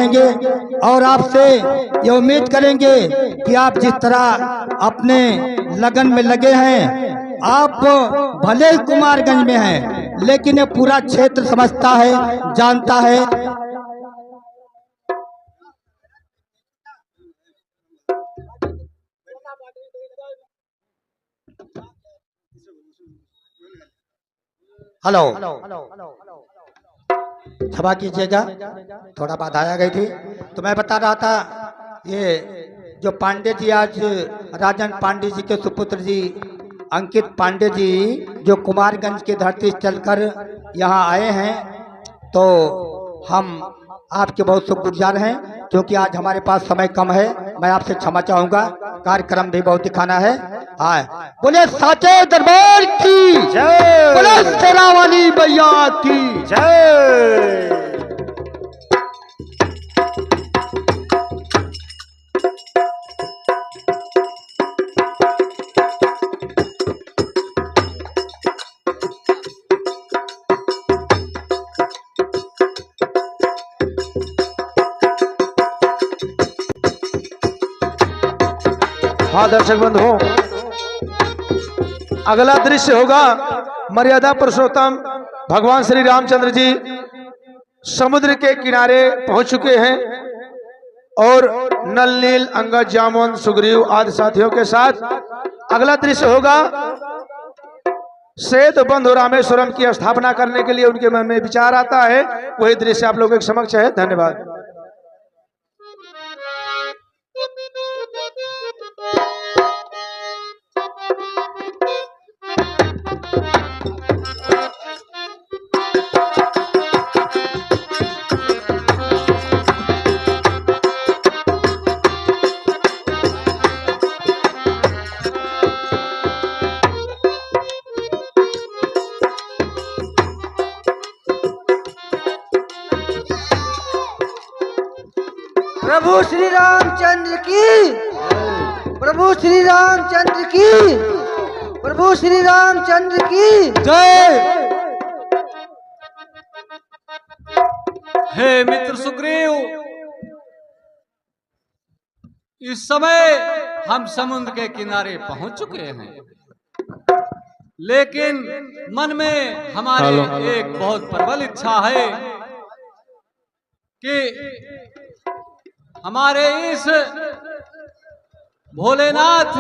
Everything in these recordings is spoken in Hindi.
रहेंगे और आपसे ये उम्मीद करेंगे कि आप जिस तरह अपने लगन में लगे हैं, आप भले ही कुमारगंज में हैं लेकिन ये पूरा क्षेत्र समझता है, जानता है। हेलो, क्षमा कीजिएगा, थोड़ा बाधा आ गई थी। तो मैं बता रहा था, ये जो पांडे जी आज राजन पांडे जी के सुपुत्र जी अंकित पांडे जी जो कुमारगंज की धरती चलकर यहाँ आए हैं, तो हम आपके बहुत शुक्रगुजार हैं, क्योंकि आज हमारे पास समय कम है। मैं आपसे क्षमा चाहूंगा, कार्यक्रम भी बहुत दिखाना है। हाँ, बोले साचे दरबार की जय, बोले शेरा वाली मैया की जय। हाँ दर्शक बंधुओं, अगला दृश्य होगा मर्यादा पुरुषोत्तम भगवान श्री रामचंद्र जी समुद्र के किनारे पहुंच चुके हैं और नल नील अंगद जामुन सुग्रीव आदि साथियों के साथ। अगला दृश्य होगा सेतु बंधु रामेश्वरम की स्थापना करने के लिए उनके मन में विचार आता है, वही दृश्य आप लोगों के समक्ष है। धन्यवाद। प्रभु श्री रामचंद्र की, प्रभु श्री रामचंद्र की, प्रभु श्री रामचंद्र की जय। हे मित्र सुग्रीव, इस समय हम समुद्र के किनारे पहुंच चुके हैं, लेकिन मन में हमारे एक बहुत प्रबल इच्छा है कि हमारे इस भोलेनाथ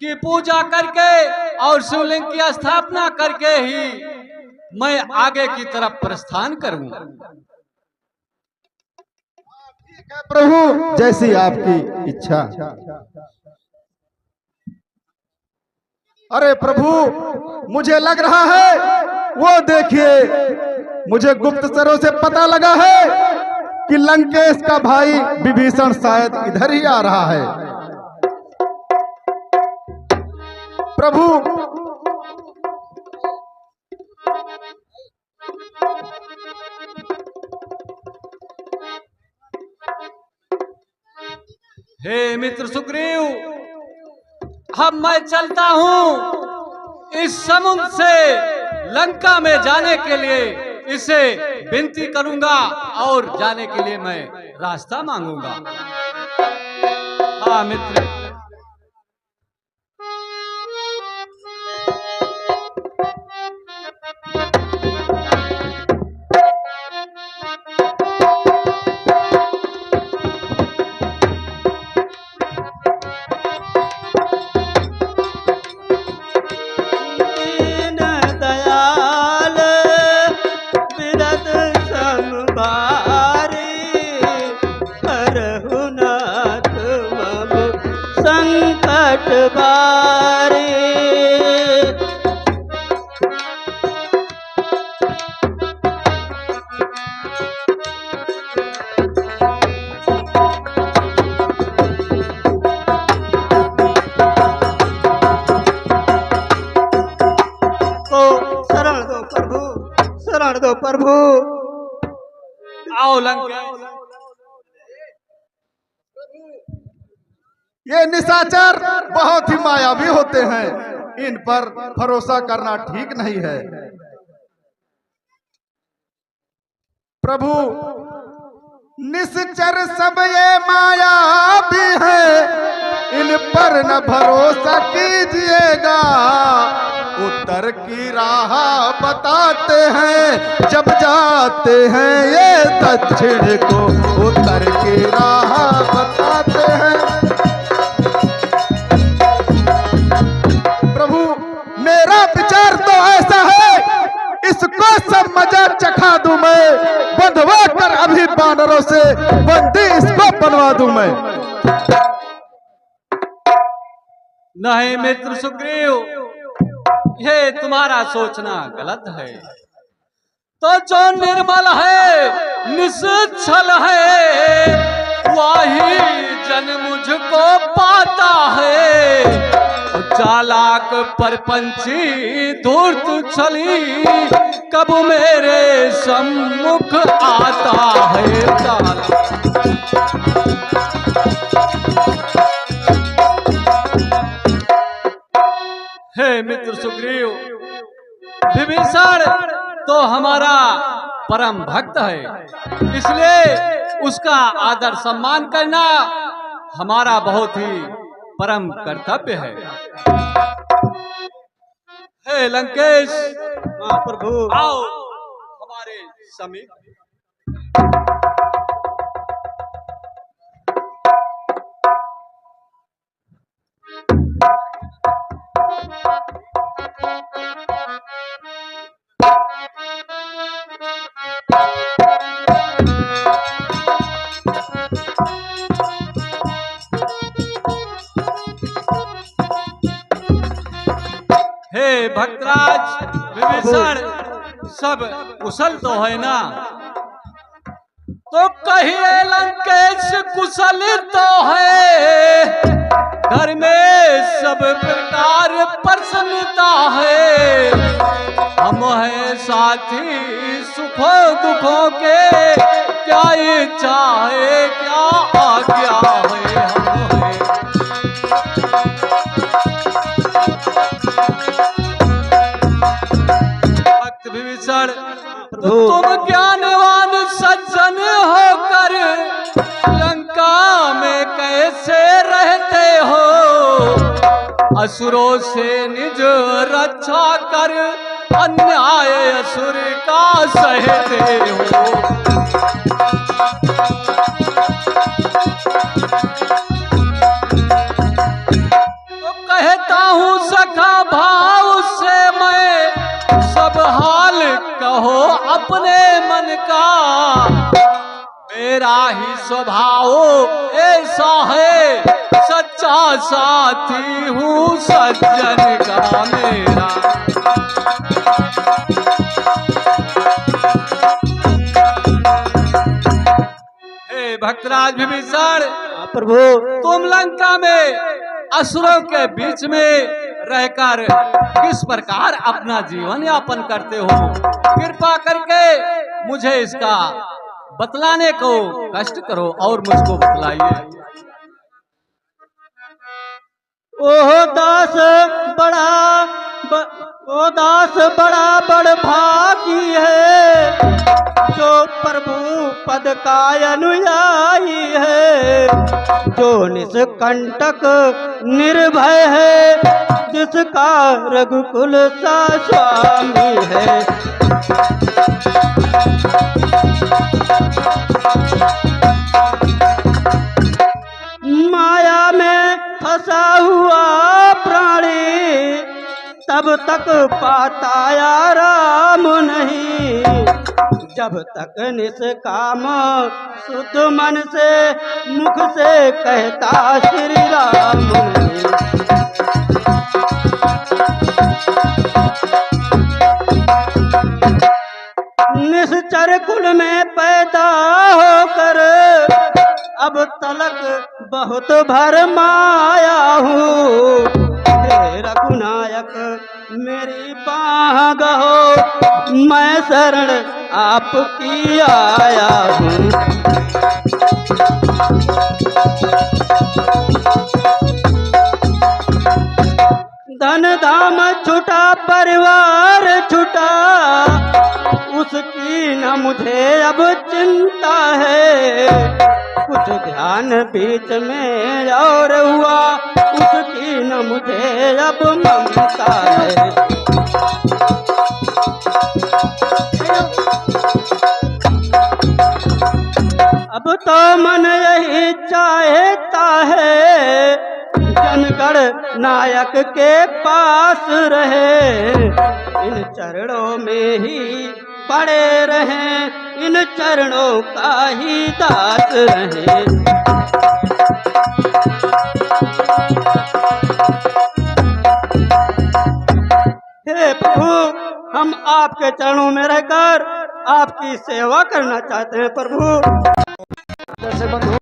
की पूजा करके और शिवलिंग की स्थापना करके ही मैं आगे की तरफ प्रस्थान करूं। प्रभु, जैसी आपकी इच्छा। अरे प्रभु, मुझे लग रहा है, वो देखिए, मुझे गुप्तचरों से पता लगा है कि लंकेश का भाई विभीषण शायद इधर ही आ रहा है। प्रभु, हे मित्र सुग्रीव, अब मैं चलता हूं इस समुद्र से लंका में जाने के लिए। इसे विनती करूंगा और जाने के लिए मैं रास्ता मांगूंगा। हाँ मित्र, शरण दो प्रभु। आओ लंका। ये निशाचर बहुत ही मायावी होते हैं, इन पर भरोसा करना ठीक नहीं है। प्रभु, निश्चर सब ये माया भी है, इन पर न भरोसा कीजिएगा। उत्तर की राह बताते हैं जब जाते हैं ये दक्षिण को, उत्तर की राह बताते हैं। प्रभु मेरा विचार तो ऐसा है, इसको सब मजा चखा दूं मैं, बंधवा कर अभी बानरों से बंदी इसको बनवा दूं मैं। नहीं मित्र सुग्रीव, ये तुम्हारा सोचना गलत है। तो जो निर्मल है, निश्चल है, वही जन मुझको पाता है। चालाक परपंची धूर्त छली कब मेरे सम्मुख आता है। हे मित्र सुग्रीव, विभीषण तो हमारा परम भक्त है, इसलिए उसका आदर सम्मान करना हमारा बहुत ही परम कर्तव्य है। हे लंकेश, महाप्रभु आओ हमारे समीप। हे भक्तराज विभीषण, सब कुशल तो है ना? तो कहिए लंकेश कुशल तो है, घर में सब प्रकार प्रसन्नता है। हम है साथी सुखों दुखों के, क्या इच्छा है क्या आज्ञा है। भक्त विभीषण, तुम ज्ञानवान सज्जन होकर लंका में कैसे रहते हो? असुरों से निज रक्षा कर अन्याय असुर का सहते हो। तो कहता हूँ सखा भाव से मैं, सब हाल कहो अपने मन का। मेरा ही स्वभाव ऐसा है, सच्चा साथी हूँ सज्जन का मेरा। हे भक्तराज विभीषण, प्रभु तुम लंका में असुरों के बीच में रहकर किस प्रकार अपना जीवन यापन करते हो? कृपा करके मुझे इसका बतलाने को कष्ट करो और मुझको बतलाइए। ओह दास बड़ा बड़ भागी है, जो प्रभु पद का अनुयायी है। जो निष्कंटक निर्भय है, जिसका रघुकुल सा स्वामी है। माया में फंसा हुआ प्राणी तब तक पाता आराम नहीं, जब तक निष्काम शुद्ध मन से मुख से कहता श्री राम नहीं। निश्चर कुल में पैदा होकर अब तलक बहुत भरमाया हूँ। हे रघुनायक मेरी बाह गहो, मैं शरण आपकी आया हूँ। धन धाम छुटा परिवार छुटा, उसकी उसकी न मुझे अब चिंता है, कुछ ध्यान बीच में और हुआ, उसकी न मुझे अब ममता है। अब तो मन यही चाहता है, जनगण नायक के पास रहे, इन चरणों में ही पड़े रहे, इन चरणों का ही दास रहे। हे प्रभु, हम आपके चरणों में रहकर आपकी सेवा करना चाहते हैं प्रभु। जैसे बंधु